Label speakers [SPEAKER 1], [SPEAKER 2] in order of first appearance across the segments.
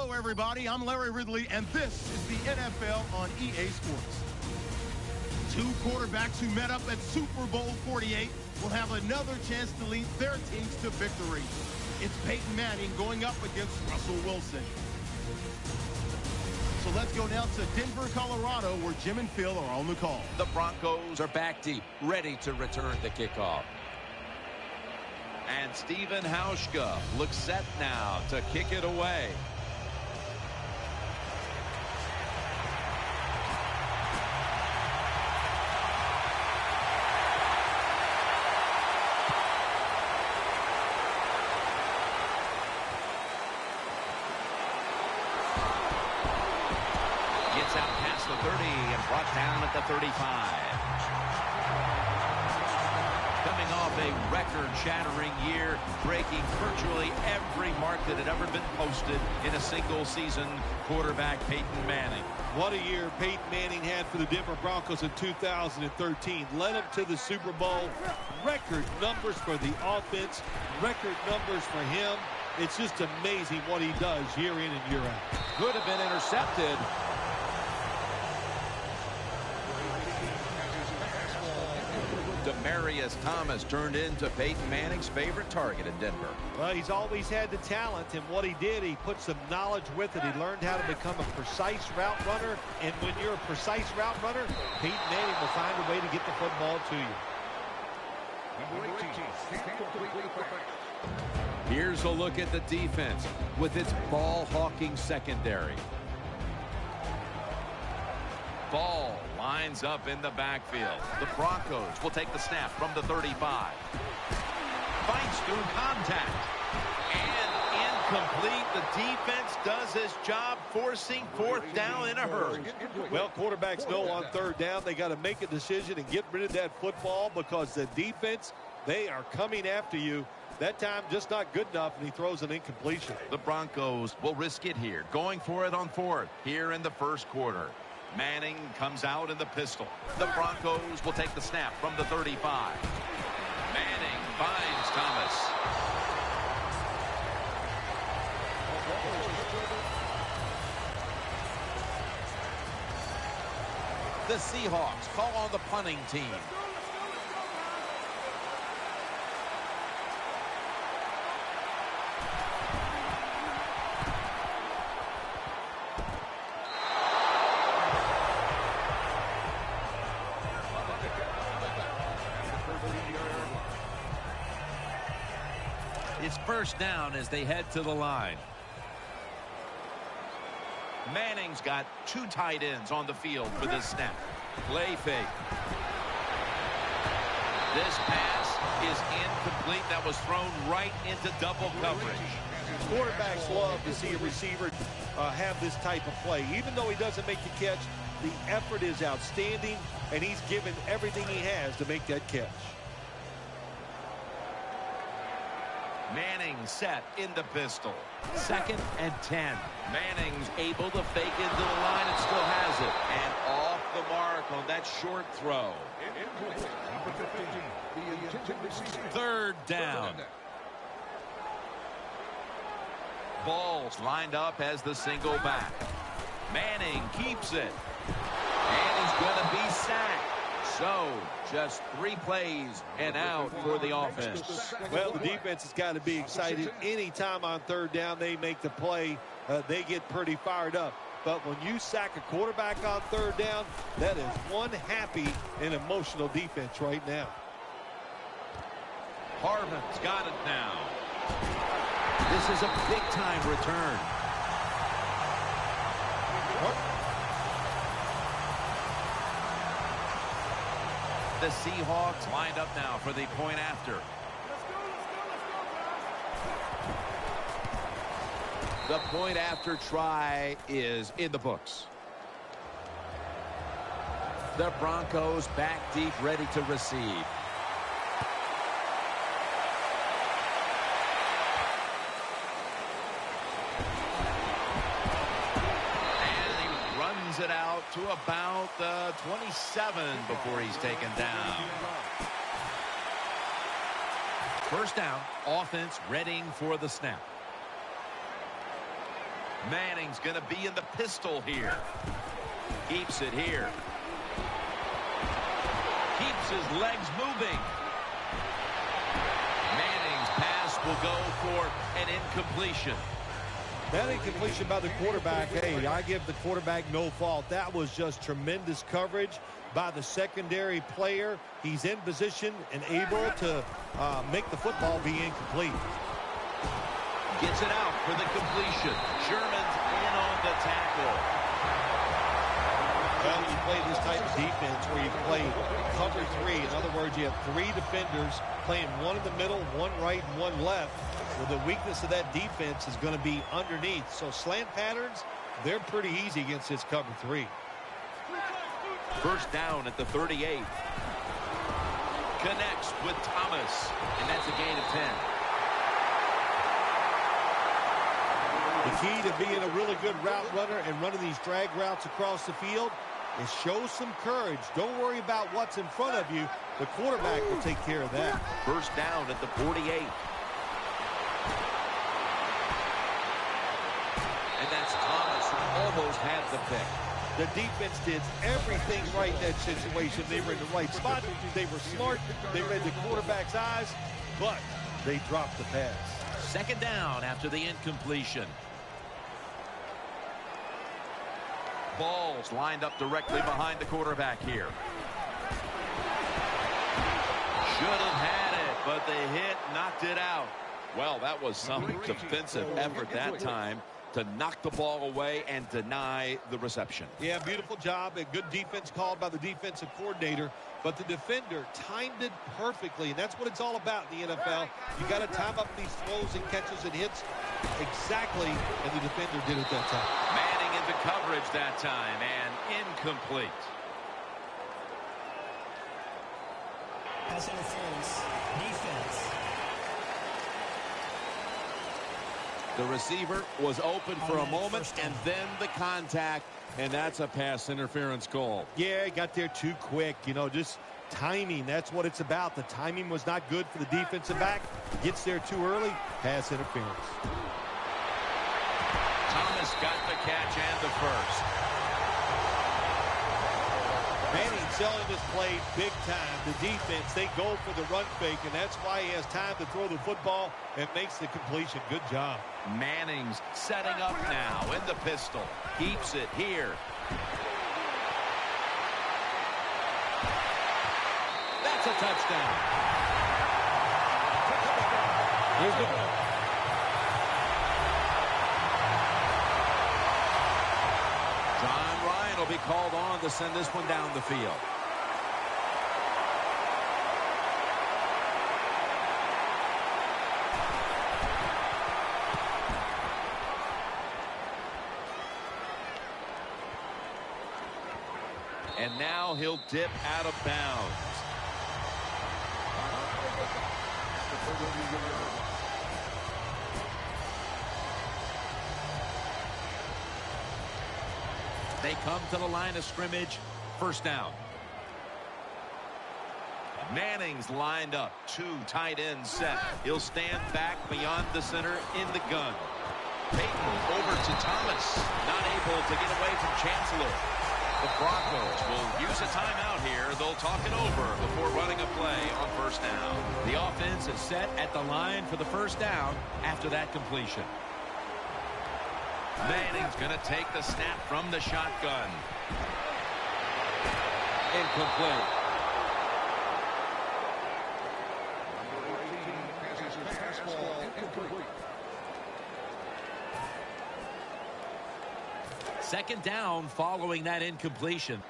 [SPEAKER 1] Hello, everybody. I'm Larry Ridley, and this is the NFL on EA Sports. Two quarterbacks who met up at Super Bowl 48 will have another chance to lead their teams to victory. It's Peyton Manning going up against Russell Wilson. So let's go now to Denver, Colorado, where Jim and Phil are on the call.
[SPEAKER 2] The Broncos are back deep, ready to return the kickoff. And Stephen Hauschka looks set now to kick it away. Gets out past the 30 and brought down at the 35. Coming off a record-shattering year, breaking virtually every mark that had ever been posted in a single season, quarterback Peyton Manning.
[SPEAKER 3] What a year Peyton Manning had for the Denver Broncos in 2013. Led them to the Super Bowl. Record numbers for the offense. Record numbers for him. It's just amazing what he does year in and year out.
[SPEAKER 2] Could have been intercepted. Demaryius Thomas turned into Peyton Manning's favorite target in Denver.
[SPEAKER 3] Well, he's always had the talent, and what he did, he put some knowledge with it. He learned how to become a precise route runner, and when you're a precise route runner, Peyton Manning will find a way to get the football to you.
[SPEAKER 2] Here's a look at the defense with its ball-hawking secondary. Ball lines up in the backfield. The Broncos will take the snap from the 35. Fights through contact. And incomplete. The defense does its job, forcing fourth down in a hurry.
[SPEAKER 3] Well, quarterbacks know on third down they got to make a decision and get rid of that football because the defense, they are coming after you. That time just not good enough, and he throws an incompletion.
[SPEAKER 2] The Broncos will risk it here, going for it on fourth here in the first quarter. Manning comes out in the pistol. The Broncos will take the snap from the 35. Manning finds Thomas. The Seahawks call on the punting team. It's first down as they head to the line. Manning's got two tight ends on the field for this snap. Play fake. This pass is incomplete. That was thrown right into double coverage.
[SPEAKER 3] Quarterbacks love to see a receiver have this type of play. Even though he doesn't make the catch, the effort is outstanding, and he's given everything he has to make that catch.
[SPEAKER 2] Manning set in the pistol. 2nd and 10. Manning's able to fake into the line and still has it. And off the mark on that short throw. 3rd down. Ball's lined up as the single back. Manning keeps it. And he's going to be sacked. So, just 3 plays and out for the offense.
[SPEAKER 3] Well, the defense has got to be excited. Anytime on 3rd down they make the play, they get pretty fired up. But when you sack a quarterback on 3rd down, that is one happy and emotional defense right now.
[SPEAKER 2] Harvin's got it now. This is a big-time return. The Seahawks lined up now for the point after. The point after try is in the books. The Broncos back deep, ready to receive. It out to about the 27 before he's taken down. First down, offense readying for the snap. Manning's going to be in the pistol here. Keeps it here. Keeps his legs moving. Manning's pass will go for an incompletion.
[SPEAKER 3] That incompletion by the quarterback, hey, I give the quarterback no fault. That was just tremendous coverage by the secondary player. He's in position and able to make the football be incomplete.
[SPEAKER 2] Gets it out for the completion. Sherman's in on the tackle.
[SPEAKER 3] Well, you play this type of defense where you play cover 3. In other words, you have 3 defenders playing one in the middle, one right, and one left. Well, the weakness of that defense is going to be underneath. So slant patterns, they're pretty easy against this cover 3.
[SPEAKER 2] First down at the 38. Connects with Thomas, and that's a gain of 10.
[SPEAKER 3] The key to being a really good route runner and running these drag routes across the field is show some courage. Don't worry about what's in front of you. The quarterback will take care of that.
[SPEAKER 2] First down at the 48. And that's Thomas who almost had the pick.
[SPEAKER 3] The defense did everything right in that situation. They were in the right spot. They were smart. They read the quarterback's eyes, but they dropped the pass.
[SPEAKER 2] Second down after the incompletion. Ball's lined up directly behind the quarterback here. Should have had it, but the hit knocked it out. Well, that was some defensive effort that time to knock the ball away and deny the reception.
[SPEAKER 3] Yeah, beautiful job. A good defense called by the defensive coordinator. But the defender timed it perfectly, and that's what it's all about in the NFL. You got to time up these throws and catches and hits exactly, and the defender did it that time.
[SPEAKER 2] Manning into coverage that time, and incomplete.
[SPEAKER 4] Pass interference, defense.
[SPEAKER 2] The receiver was open for a moment, and then the contact, and that's a pass interference call.
[SPEAKER 3] Yeah, he got there too quick. You know, just timing. That's what it's about. The timing was not good for the defensive back. Gets there too early. Pass interference.
[SPEAKER 2] Thomas got the catch and the first.
[SPEAKER 3] Manning selling this play big time. The defense, they go for the run fake, and that's why he has time to throw the football and makes the completion. Good job.
[SPEAKER 2] Manning's setting up now in the pistol. Keeps it here. That's a touchdown.
[SPEAKER 3] Here's the
[SPEAKER 2] John Ryan will be called on to send this one down the field. And now he'll dip out of bounds. They come to the line of scrimmage. First down. Manning's lined up. 2 tight ends set. He'll stand back beyond the center in the gun. Peyton over to Thomas. Not able to get away from Chancellor. The Broncos will use a timeout here. They'll talk it over before running a play on first down. The offense is set at the line for the first down after that completion. Manning's going to take the snap from the shotgun. Incomplete. Second down following that incompletion.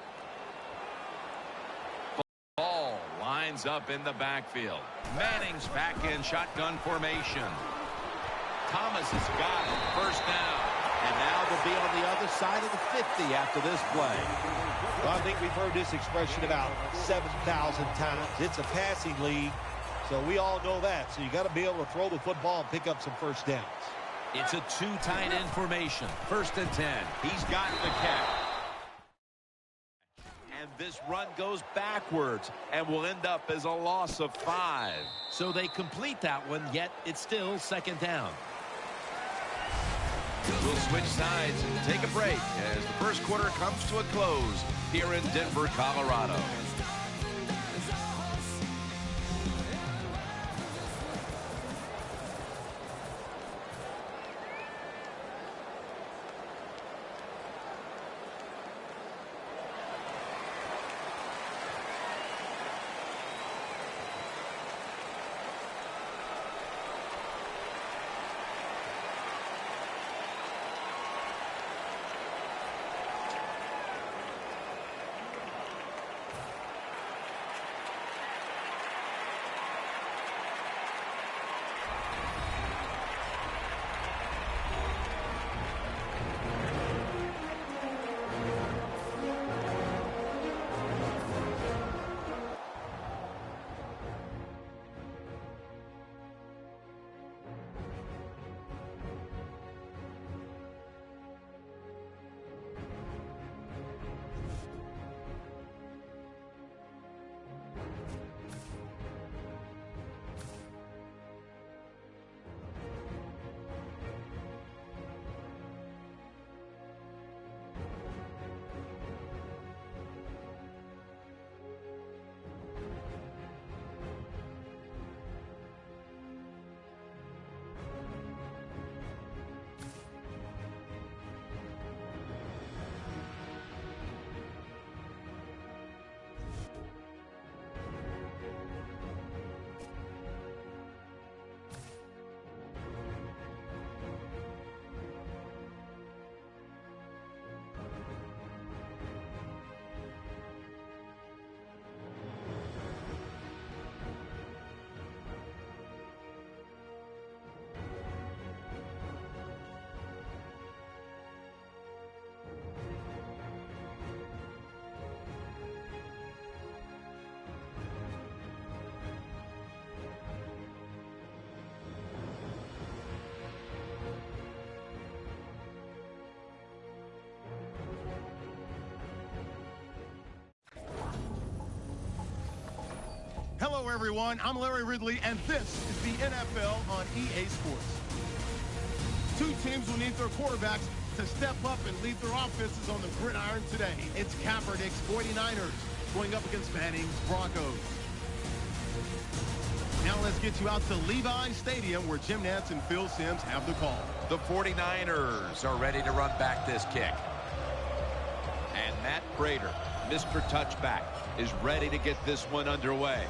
[SPEAKER 2] Ball lines up in the backfield. Manning's back in shotgun formation. Thomas has got it. First down. And now they'll be on the other side of the 50 after this play.
[SPEAKER 3] Well, I think we've heard this expression about 7,000 times. It's a passing league, so we all know that. So you got to be able to throw the football and pick up some first downs.
[SPEAKER 2] It's a 2 tight end formation. First and 10. He's got the catch. And this run goes backwards and will end up as a loss of 5. So they complete that one, yet it's still second down. We'll switch sides and take a break as the first quarter comes to a close here in Denver, Colorado.
[SPEAKER 1] Hello, everyone. I'm Larry Ridley, and this is the NFL on EA Sports. Two teams will need their quarterbacks to step up and lead their offenses on the gridiron today. It's Kaepernick's 49ers going up against Manning's Broncos. Now let's get you out to Levi Stadium, where Jim Nantz and Phil Simms have the call.
[SPEAKER 2] The 49ers are ready to run back this kick. And Matt Prater, Mr. Touchback, is ready to get this one underway.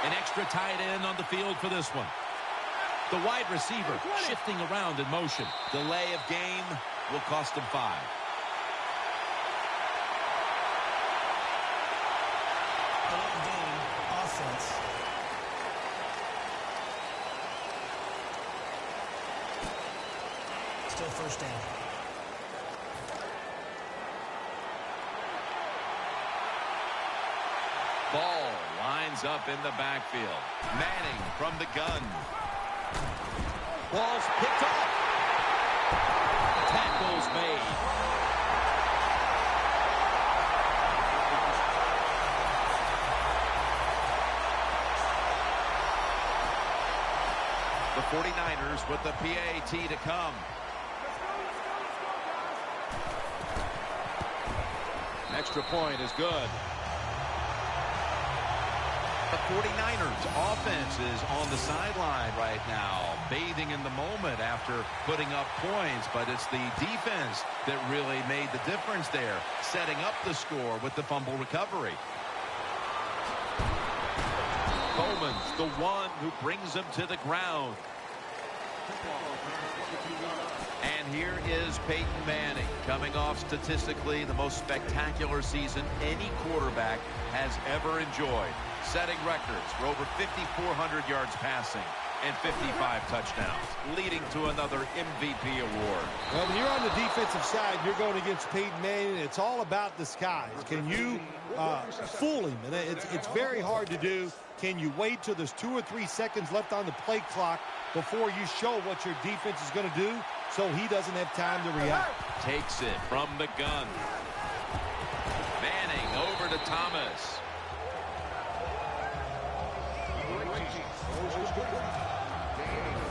[SPEAKER 2] An extra tight end on the field for this one. The wide receiver shifting around in motion. Delay of game will cost him 5.
[SPEAKER 4] Delay of game, offense. Still first down.
[SPEAKER 2] Ball lines up in the backfield. Manning from the gun. Ball's picked off. Tackles made. The 49ers with the PAT to come. An extra point is good. The 49ers offense is on the sideline right now, bathing in the moment after putting up points, but it's the defense that really made the difference there, setting up the score with the fumble recovery. Bowman's the one who brings him to the ground. And here is Peyton Manning, coming off statistically the most spectacular season any quarterback has ever enjoyed, setting records for over 5,400 yards passing, and 55 touchdowns, leading to another MVP award.
[SPEAKER 3] Well, when you're on the defensive side, you're going against Peyton Manning. It's all about the skies. Can you fool him? And it's very hard to do. Can you wait till there's 2 or 3 seconds left on the play clock before you show what your defense is going to do so he doesn't have time to react? Takes it from the gun. Manning over to Thomas.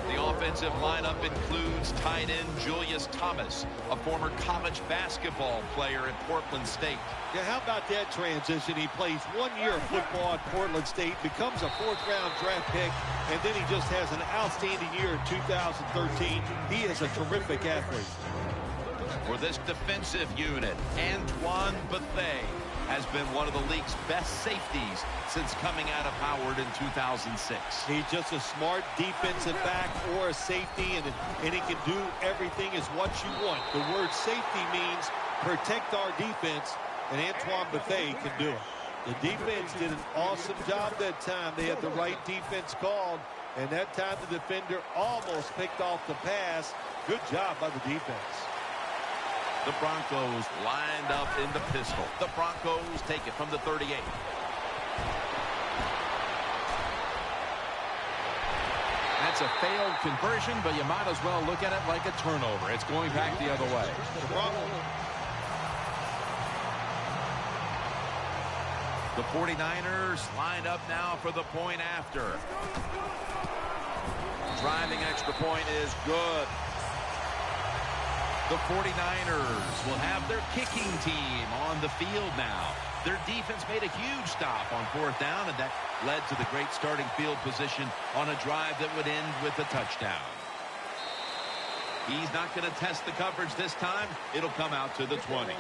[SPEAKER 3] The offensive lineup includes tight end Julius Thomas, a former college basketball player at Portland State. Yeah, how about that transition? He plays 1 year of football at Portland State, becomes a 4th-round draft pick, and then he just has an outstanding year in 2013. He is a terrific athlete. For this defensive unit, Antoine Bethea has been one of the league's best safeties since coming out of Howard in 2006. He's just a smart defensive back or a safety, and he can do everything is what you want. The word safety means protect our defense, and Antoine Bethea can do it. The defense did an awesome job that time. They had the right defense called, and that time the defender almost picked off the pass. Good job by the defense. The Broncos lined up in the pistol. The Broncos take it from the 38.
[SPEAKER 5] That's a failed conversion, but you might as well look at it like a turnover. It's going back the other way.
[SPEAKER 2] The 49ers lined up now for the point after. Driving extra point is good. The 49ers will have their kicking team on the field now. Their defense made a huge stop on 4th down, and that led to the great starting field position on a drive that would end with a touchdown. He's not going to test the coverage this time. It'll come out to the 20.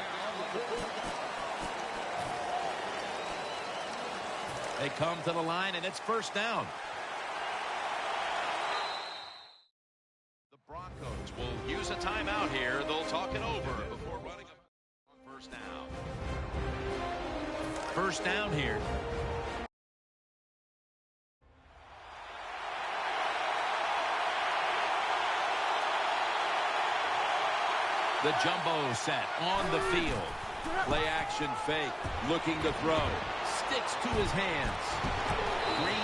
[SPEAKER 2] They come to the line, and it's 1st down. Broncos will use a timeout here. They'll talk it over before running on 1st down. 1st down here. The jumbo set on the field. Play action fake. Looking to throw. Sticks to his hands. Green.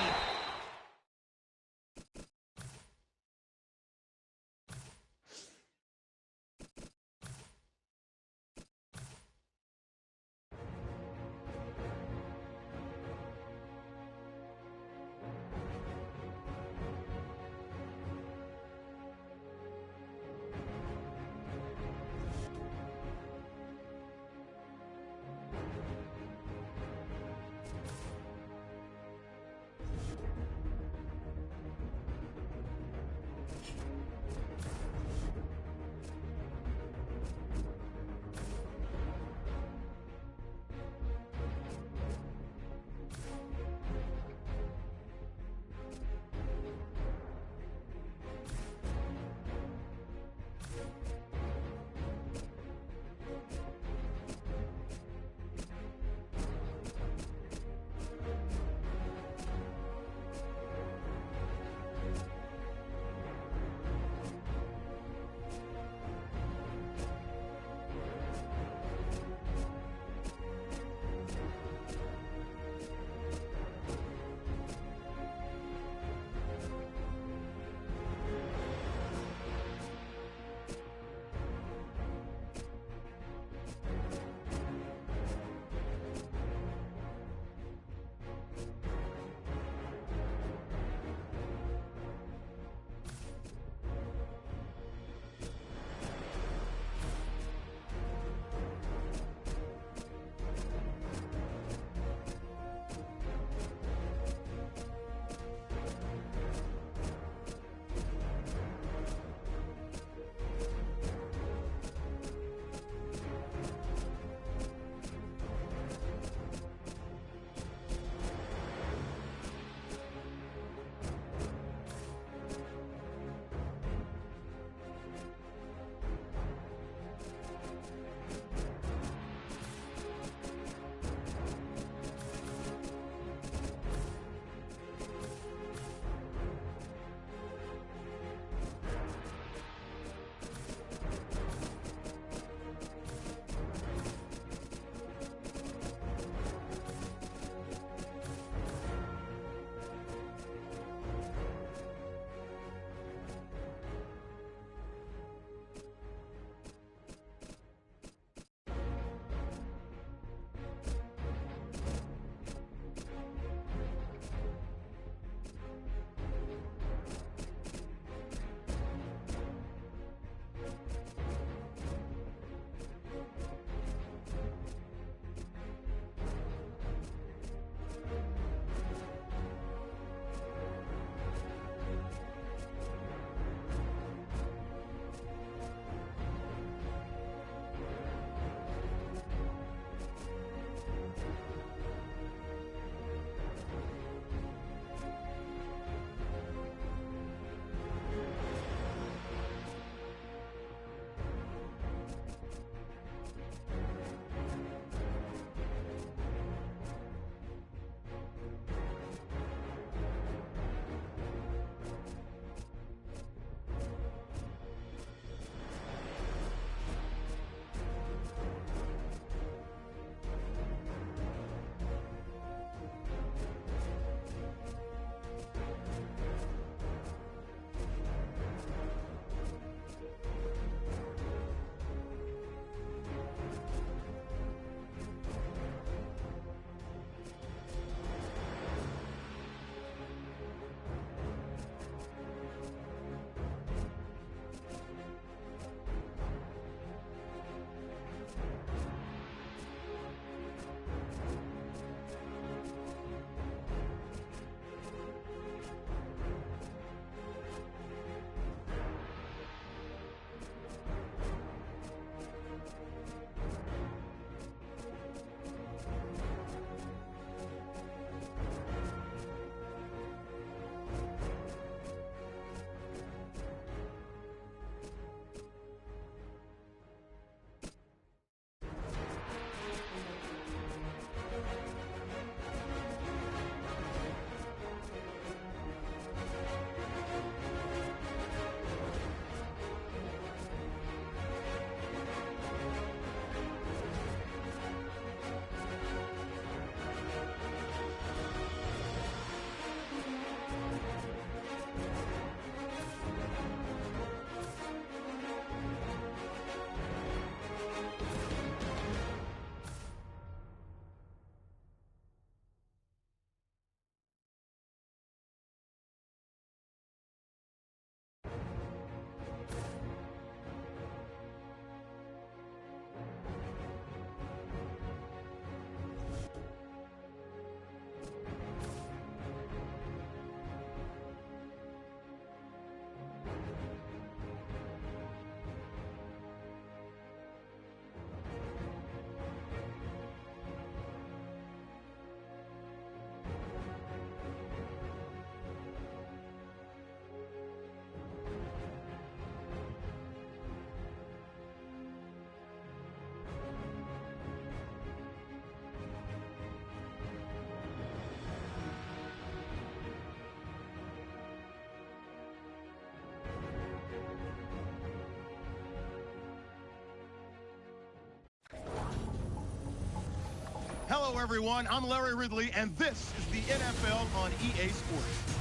[SPEAKER 1] Hello, everyone. I'm Larry Ridley, and this is the NFL on EA Sports.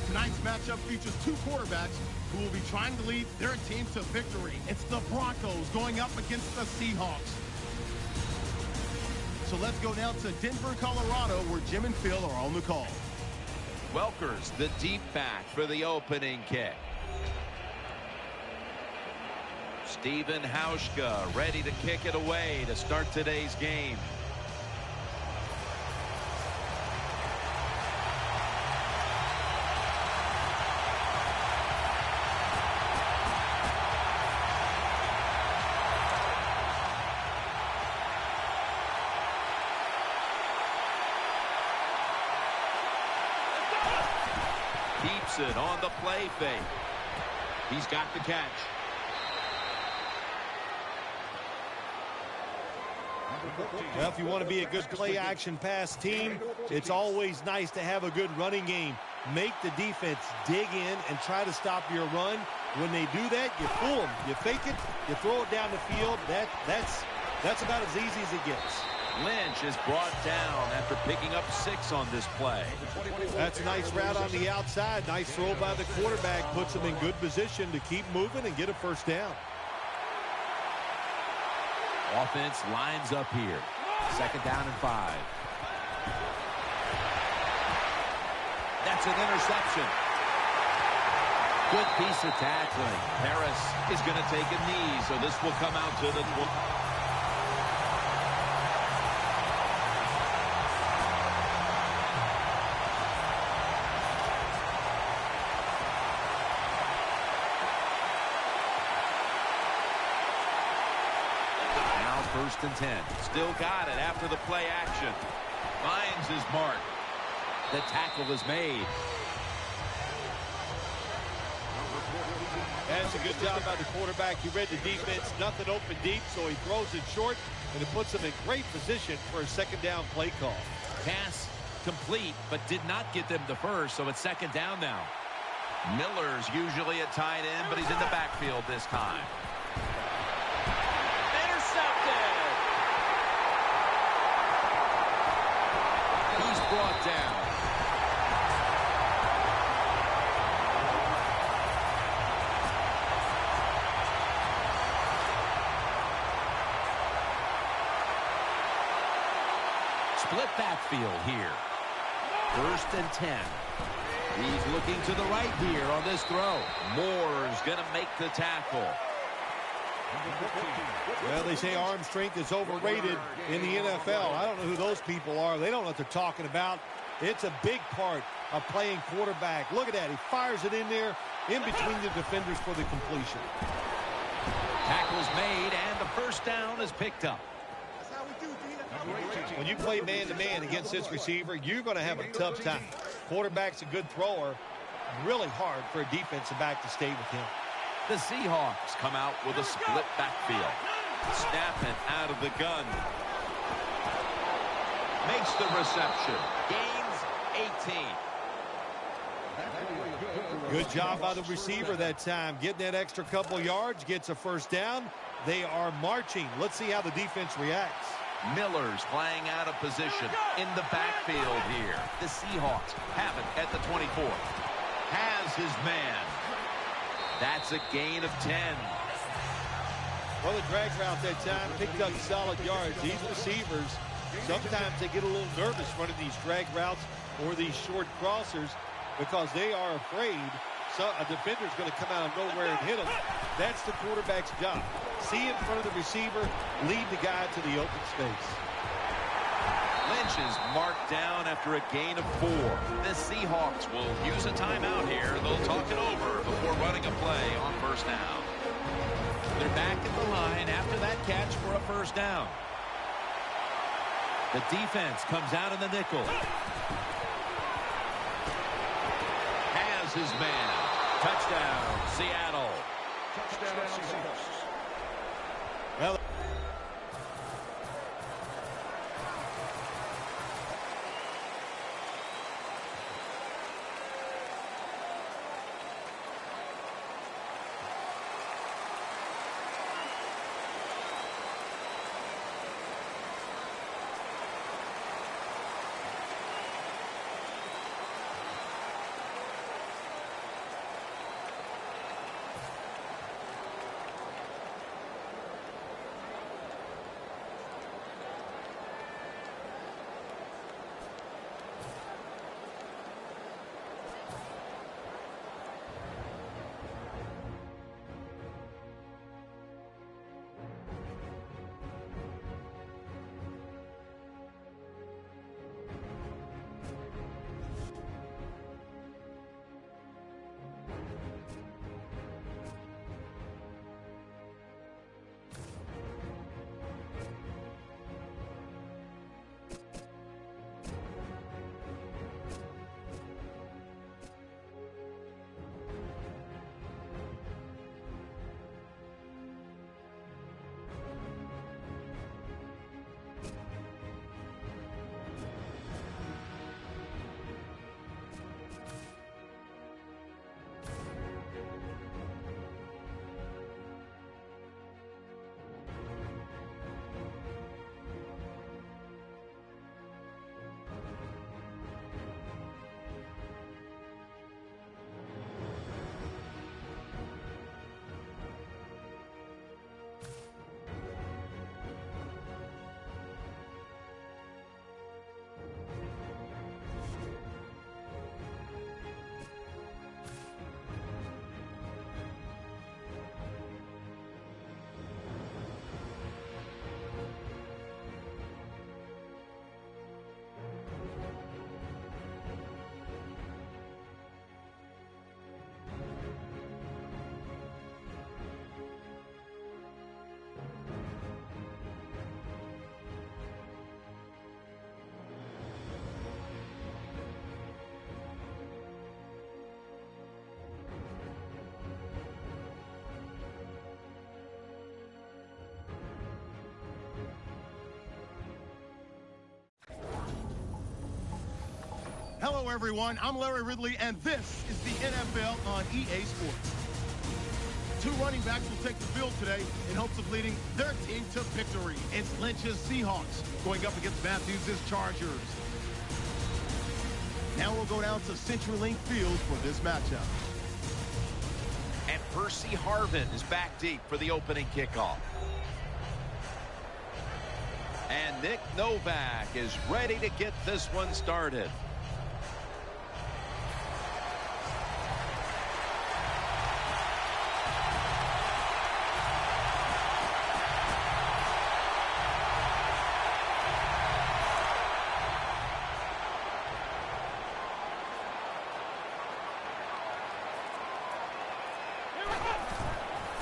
[SPEAKER 1] Tonight's matchup features two quarterbacks who will be trying to lead their team to victory. It's the Broncos going up against the Seahawks. So let's go now to Denver, Colorado, where Jim and Phil are on the call.
[SPEAKER 2] Welker's the deep back for the opening kick. Steven Hauschka ready to kick it away to start today's game. Keeps it on the play fake. He's got the catch.
[SPEAKER 3] Well, if you want to be a good play-action pass team, it's always nice to have a good running game. Make the defense dig in and try to stop your run. When they do that, you fool them. You fake it, you throw it down the field. That's about as easy as it gets.
[SPEAKER 2] Lynch is brought down after picking up 6 on this play.
[SPEAKER 3] That's a nice route on the outside. Nice throw by the quarterback. Puts them in good position to keep moving and get a first down.
[SPEAKER 5] Offense lines up here. 2nd down and 5.
[SPEAKER 2] That's an interception. Good piece of tackling. Harris is going to take a knee, so this will come out to the 12. First and 10. Still got it after the play action. Finds his mark. The tackle is made.
[SPEAKER 3] That's a good job by the quarterback. He read the defense. Nothing open deep, so he throws it short, and it puts him in great position for a 2nd down play call.
[SPEAKER 2] Pass complete, but did not get them the first, so it's 2nd down now. Miller's usually a tight end, but he's in the backfield this time. He's brought down. Split backfield here. 1st and 10. He's looking to the right here on this throw. Moore's going to make the tackle.
[SPEAKER 3] Well, they say arm strength is overrated in the NFL. I don't know who those people are. They don't know what they're talking about. It's a big part of playing quarterback. Look at that. He fires it in there in between the defenders for the completion.
[SPEAKER 2] Tackle's made, and the first down is picked up.
[SPEAKER 3] When you play man-to-man against this receiver, you're going to have a tough time. Quarterback's a good thrower. Really hard for a defensive back to stay with him.
[SPEAKER 2] The Seahawks come out with a split backfield. Snapping out of the gun. Makes the reception. Gains 18.
[SPEAKER 3] Good job by the receiver that time. Getting that extra couple yards, gets a first down. They are marching. Let's see how the defense reacts.
[SPEAKER 2] Miller's playing out of position in the backfield here. The Seahawks have it at the 24. Has his man. That's a gain of 10.
[SPEAKER 3] Well, the drag route that time picked up solid yards. These receivers, sometimes they get a little nervous running these drag routes or these short crossers because they are afraid a defender's going to come out of nowhere and hit them. That's the quarterback's job. See in front of the receiver, lead the guy to the open space.
[SPEAKER 2] Lynch is marked down after a gain of 4. The Seahawks will use a timeout here. They'll talk it over before running a play on first down. They're back at the line after that catch for a first down. The defense comes out in the nickel. Has his man. Touchdown, Seattle.
[SPEAKER 4] Touchdown, Seahawks.
[SPEAKER 3] Well,
[SPEAKER 1] Hello, everyone. I'm Larry Ridley, and this is the NFL on EA Sports. Two running backs will take the field today in hopes of leading their team to victory. It's Lynch's Seahawks going up against Matthews' Chargers. Now we'll go down to CenturyLink Field for this matchup.
[SPEAKER 2] And Percy Harvin is back deep for the opening kickoff. And Nick Novak is ready to get this one started.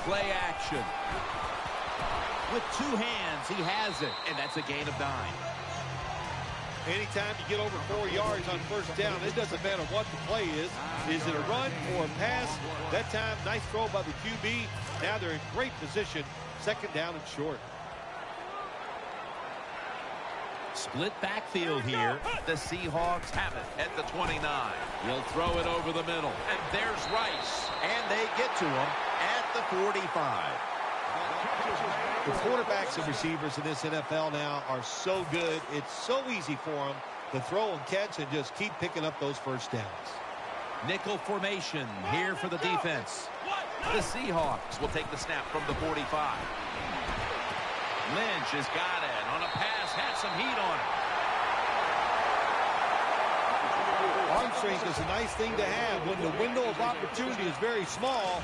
[SPEAKER 2] Play action. With two hands, he has it, and that's a gain of 9.
[SPEAKER 3] Anytime you get over 4 yards on first down, it doesn't matter what the play is. Is it a run or a pass? That time, nice throw by the QB. Now they're in great position. Second down and short.
[SPEAKER 2] Split backfield here. The Seahawks have it at the 29. He'll throw it over the middle. And there's Rice. And they get to him at the 45.
[SPEAKER 3] The quarterbacks and receivers in this NFL now are so good. It's so easy for them to throw and catch and just keep picking up those first downs.
[SPEAKER 2] Nickel formation here for the defense. The Seahawks will take the snap from the 45. Lynch has got it on a pass, had some heat on it.
[SPEAKER 3] Arm strength is a nice thing to have when the window of opportunity is very small.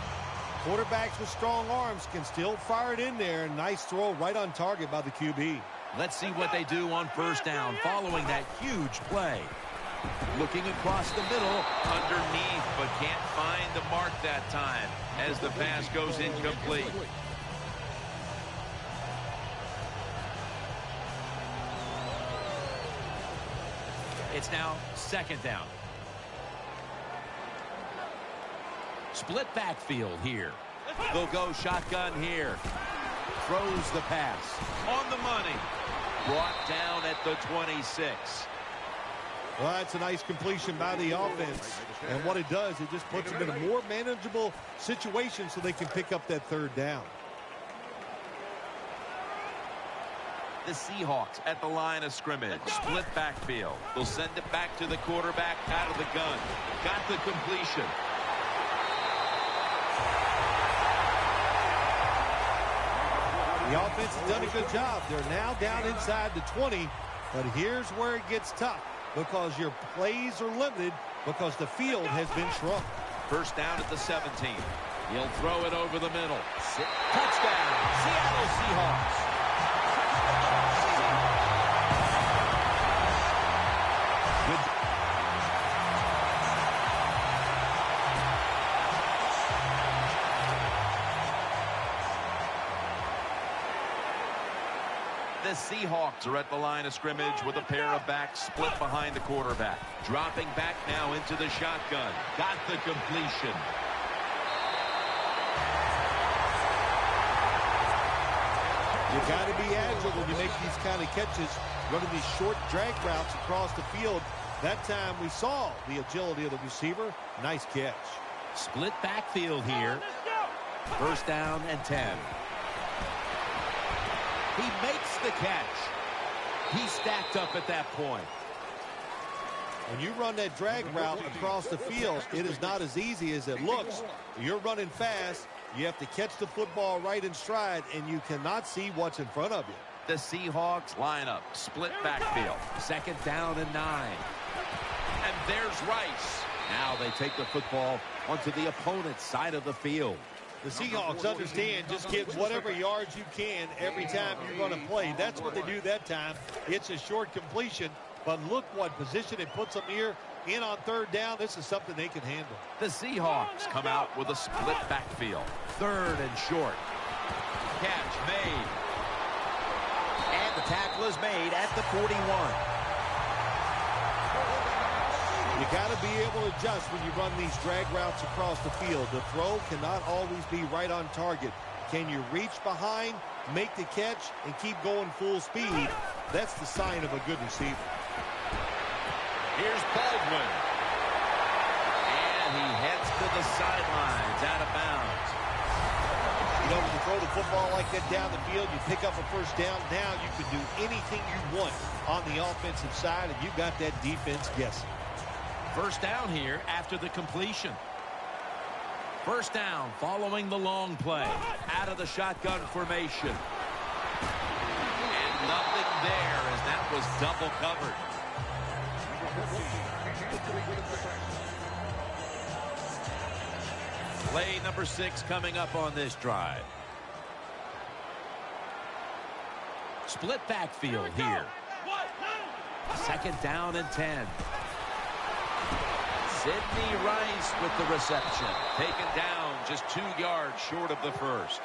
[SPEAKER 3] Quarterbacks with strong arms can still fire it in there. Nice throw right on target by the QB.
[SPEAKER 2] Let's see what they do on first down following that huge play. Looking across the middle, underneath, but can't find the mark that time as the pass goes incomplete. It's now second down. Split backfield here. They'll go shotgun here. Throws the pass. On the money. Brought down at the 26.
[SPEAKER 3] Well, that's a nice completion by the offense. And what it does, it just puts them in a more manageable situation so they can pick up that third down.
[SPEAKER 2] The Seahawks at the line of scrimmage. Split backfield. They'll send it back to the quarterback out of the gun. Got the completion.
[SPEAKER 3] The offense has done a good job. They're now down inside the 20. But here's where it gets tough because your plays are limited because the field has been shrunk.
[SPEAKER 2] First down at the 17. He'll throw it over the middle. Touchdown, Seattle Seahawks. The Seahawks are at the line of scrimmage with a pair of backs split behind the quarterback. Dropping back now into the shotgun. Got the completion.
[SPEAKER 3] You got to be agile when you make these kind of catches, running these short drag routes across the field. That time we saw the agility of the receiver. Nice catch.
[SPEAKER 2] Split backfield here. First down and 10. He makes the catch. He stacked up at that point.
[SPEAKER 3] When you run that drag route across the field, it is not as easy as it looks. You're running fast. You have to catch the football right in stride, and you cannot see what's in front of you.
[SPEAKER 2] The Seahawks line up. Split backfield. Second down and 9. And there's Rice. Now they take the football onto the opponent's side of the field.
[SPEAKER 3] The Seahawks understand just get whatever yards you can every time you're going to play. That's what they do that time. It's a short completion, but look what position it puts them here in on third down. This is something they can handle.
[SPEAKER 2] The Seahawks come out with a split backfield. Third and short. Catch made. And the tackle is made at the 41.
[SPEAKER 3] You got to be able to adjust when you run these drag routes across the field. The throw cannot always be right on target. Can you reach behind, make the catch, and keep going full speed? That's the sign of a good receiver.
[SPEAKER 2] Here's Baldwin. And he heads to the sidelines out of bounds.
[SPEAKER 3] You know, when you throw the football like that down the field, you pick up a first down. Now you can do anything you want on the offensive side, and you got that defense guessing.
[SPEAKER 2] First down here after the completion. First down following the long play. Out of the shotgun formation. And nothing there as that was double covered. Play number 6 coming up on this drive. Split backfield here. Second down and 10. Sidney Rice with the reception. Taken down just 2 yards short of the first.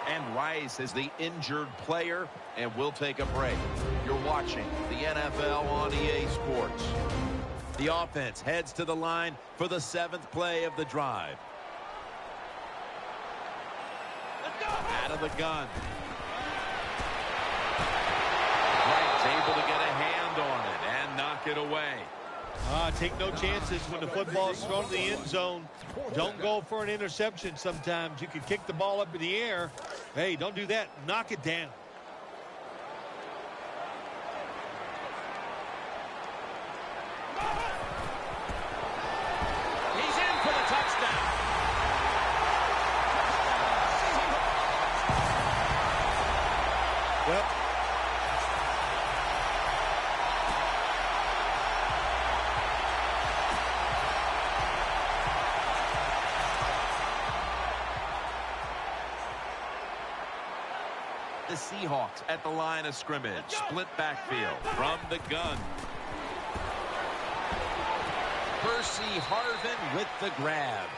[SPEAKER 2] And Rice is the injured player, and we'll take a break. You're watching the NFL on EA Sports. The offense heads to the line for the 7th play of the drive. Out of the gun. Wright's able to get a hand on it and knock it away.
[SPEAKER 3] Take no chances when the football is thrown in the end zone. Don't go for an interception sometimes. You can kick the ball up in the air. Hey, don't do that. Knock it down.
[SPEAKER 2] He's in for the touchdown.
[SPEAKER 3] Well,
[SPEAKER 2] the Seahawks at the line of scrimmage. Split backfield from the gun. Percy Harvin with the grab.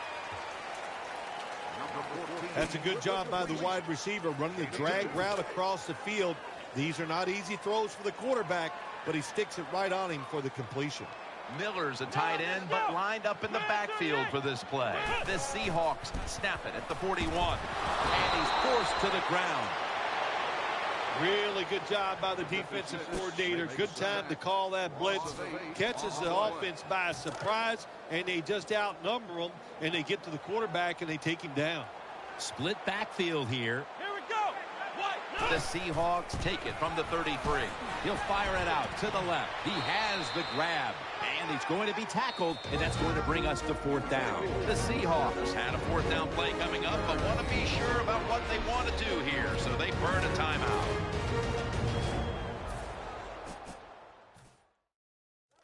[SPEAKER 3] that's a good job by the wide receiver running the drag route across the field. These are not easy throws for the quarterback, but he sticks it right on him for the completion.
[SPEAKER 2] Miller's a tight end, but lined up in the backfield for this play. The Seahawks snap it at the 41. And he's forced to the ground.
[SPEAKER 3] Really good job by the defensive coordinator. Good time to call that blitz. Catches the offense by surprise, and they just outnumber them, and they get to the quarterback, and they take him down.
[SPEAKER 2] Split backfield here. The Seahawks take it from the 33. He'll fire it out to the left. He has the grab. And he's going to be tackled, and that's going to bring us to 4th down. The Seahawks had a 4th down play coming up, but want to be sure about what they want to do here, so they burn a timeout.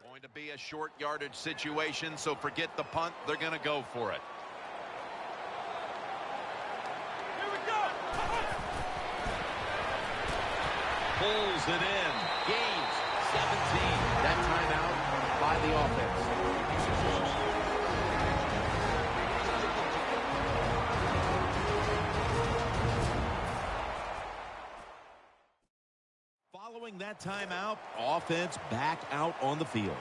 [SPEAKER 2] Going to be a short yardage situation, so forget the punt. They're going to go for it. Pulls it in. Gains 17. That timeout by the offense. Following that timeout, offense back out on the field.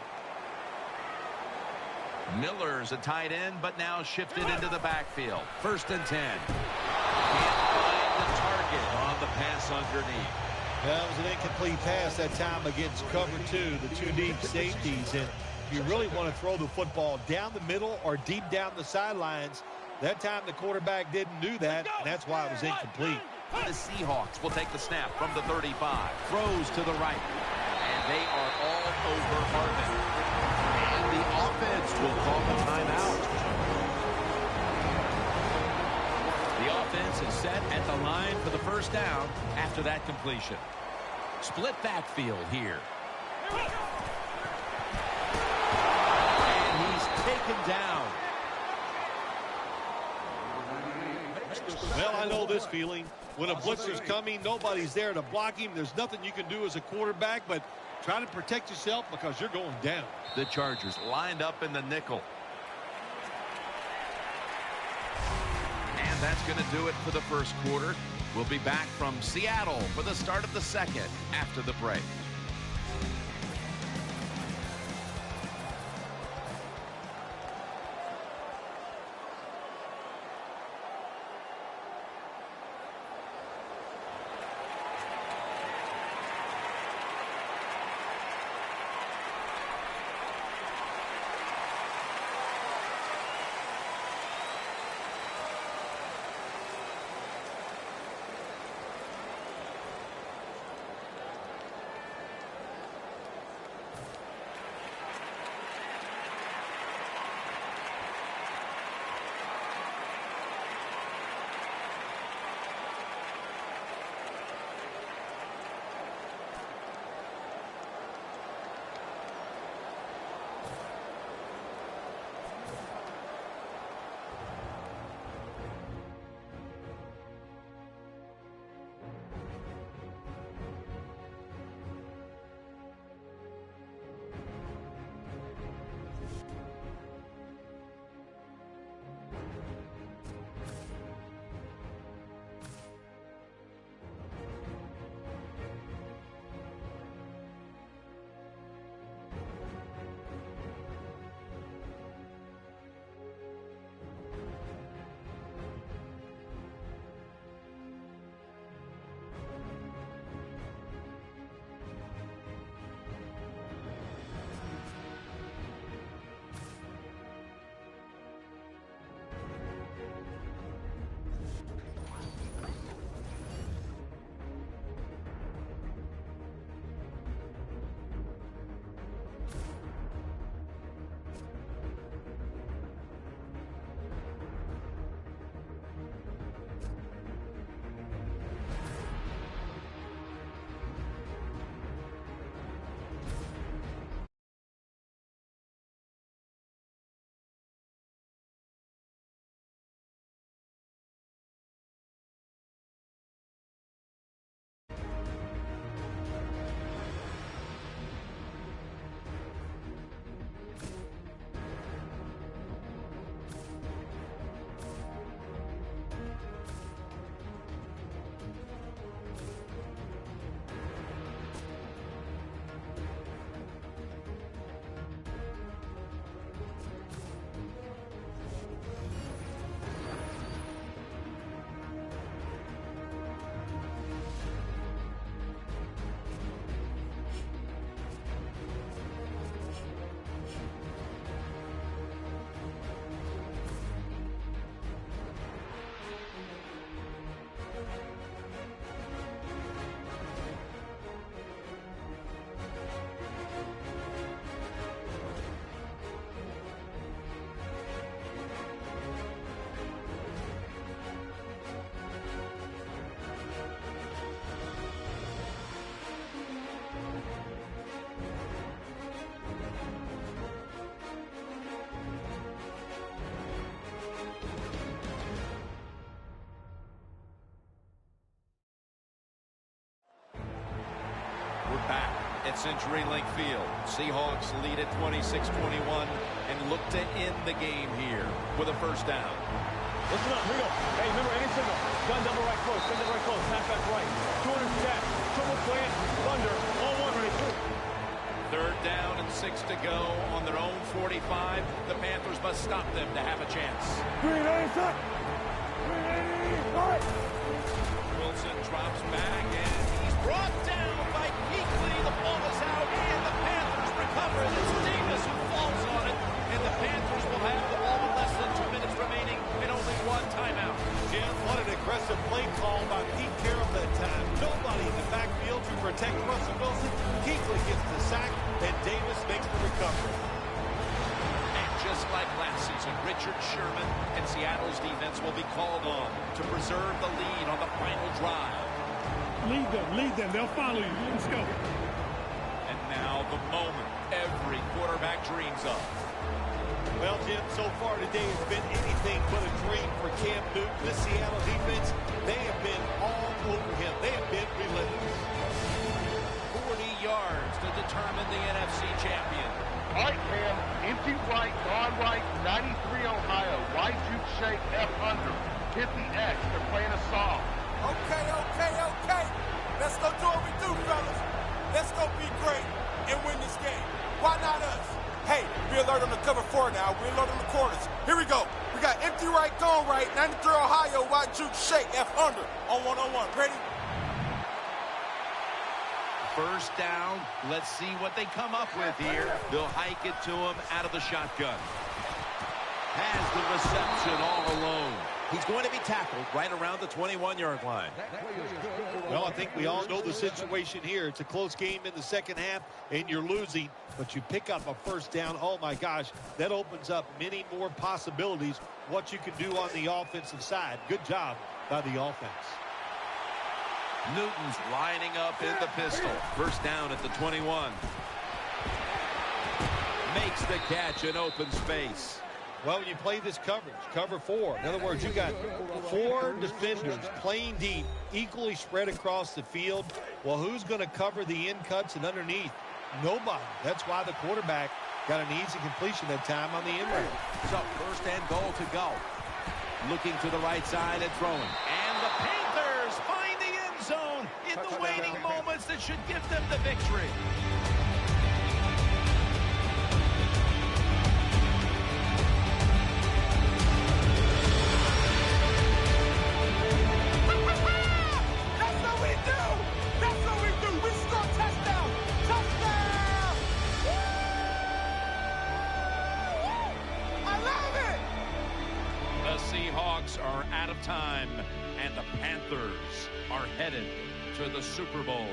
[SPEAKER 2] Miller's a tight end, but now shifted into the backfield. 1st and 10. Can't find the target on the pass underneath.
[SPEAKER 3] Well, it was an incomplete pass that time against cover 2, the 2 deep safeties. And you really want to throw the football down the middle or deep down the sidelines. That time the quarterback didn't do that, and that's why it was incomplete.
[SPEAKER 2] The Seahawks will take the snap from the 35. Throws to the right. And they are all over Harvin. And the offense will call the timeout. The offense is set at the line for the 1st down after that completion. Split backfield here. And he's taken down.
[SPEAKER 3] Well, I know this feeling. When a blitzer's coming, nobody's there to block him. There's nothing you can do as a quarterback, but try to protect yourself because you're going down.
[SPEAKER 2] The Chargers lined up in the nickel. And that's going to do it for the 1st quarter. We'll be back from Seattle for the start of the 2nd after the break. At CenturyLink Field, Seahawks lead at 26-21 and look to end the game here with a first down.
[SPEAKER 6] Listen up, here we go. Hey, remember any signal. Gun double right close, gun double right close, halfback right. 200 snap, triple slant, thunder, all one ready.
[SPEAKER 2] Third down and 6 to go on their own 45. The Panthers must stop them to have a chance.
[SPEAKER 6] 380, set. 380, right.
[SPEAKER 2] Wilson drops back and he's brought down by Kuechly. The ball is out and the Panthers recover. It's Davis who falls on it, and the Panthers will have the ball with less than 2 minutes remaining and only one timeout.
[SPEAKER 3] Jim, what an aggressive play call by Pete Carroll that time. Nobody in the backfield to protect Russell Wilson. Kuechly gets the sack, and Davis makes the recovery.
[SPEAKER 2] And just like last season, Richard Sherman and Seattle's defense will be called on to preserve the lead on the final drive.
[SPEAKER 6] Lead them. They'll follow you. Let's go.
[SPEAKER 2] And now the moment every quarterback dreams of.
[SPEAKER 3] Well, Jim, so far today has been anything but a dream for Cam Newton. This Seattle defense, they have been all over him. They have been relentless.
[SPEAKER 2] 40 yards to determine the NFC champion.
[SPEAKER 7] All right, Cam. Empty right, gone right, 93 Ohio. Wide juke shake, F under. Hit the X. They're playing a song.
[SPEAKER 8] Okay. Let's go do what we do, fellas. Let's go be great and win this game. Why not us? Hey, be alert on the cover 4 now. Be alert on the corners. Here we go. We got empty right, gone right, 93 Ohio, wide juke shake, F under. On 1-on-1. Ready?
[SPEAKER 2] First down. Let's see what they come up with here. They'll hike it to him out of the shotgun. Has the reception all alone. He's going to be tackled right around the 21-yard line.
[SPEAKER 3] Well, I think we all know the situation here. It's a close game in the second half, and you're losing, but you pick up a first down. Oh, my gosh, that opens up many more possibilities, what you can do on the offensive side. Good job by the offense.
[SPEAKER 2] Newton's lining up in the pistol. First down at the 21. Makes the catch in open space.
[SPEAKER 3] Well, when you play this coverage, cover 4. In other words, you got 4 defenders playing deep, equally spread across the field. Well, who's going to cover the in cuts and underneath? Nobody. That's why the quarterback got an easy completion that time on the in route.
[SPEAKER 2] So first and goal to go. Looking to the right side and throwing. And the Panthers find the end zone in the waning moments that should give them the victory. Seahawks are out of time, and the Panthers are headed to the Super Bowl.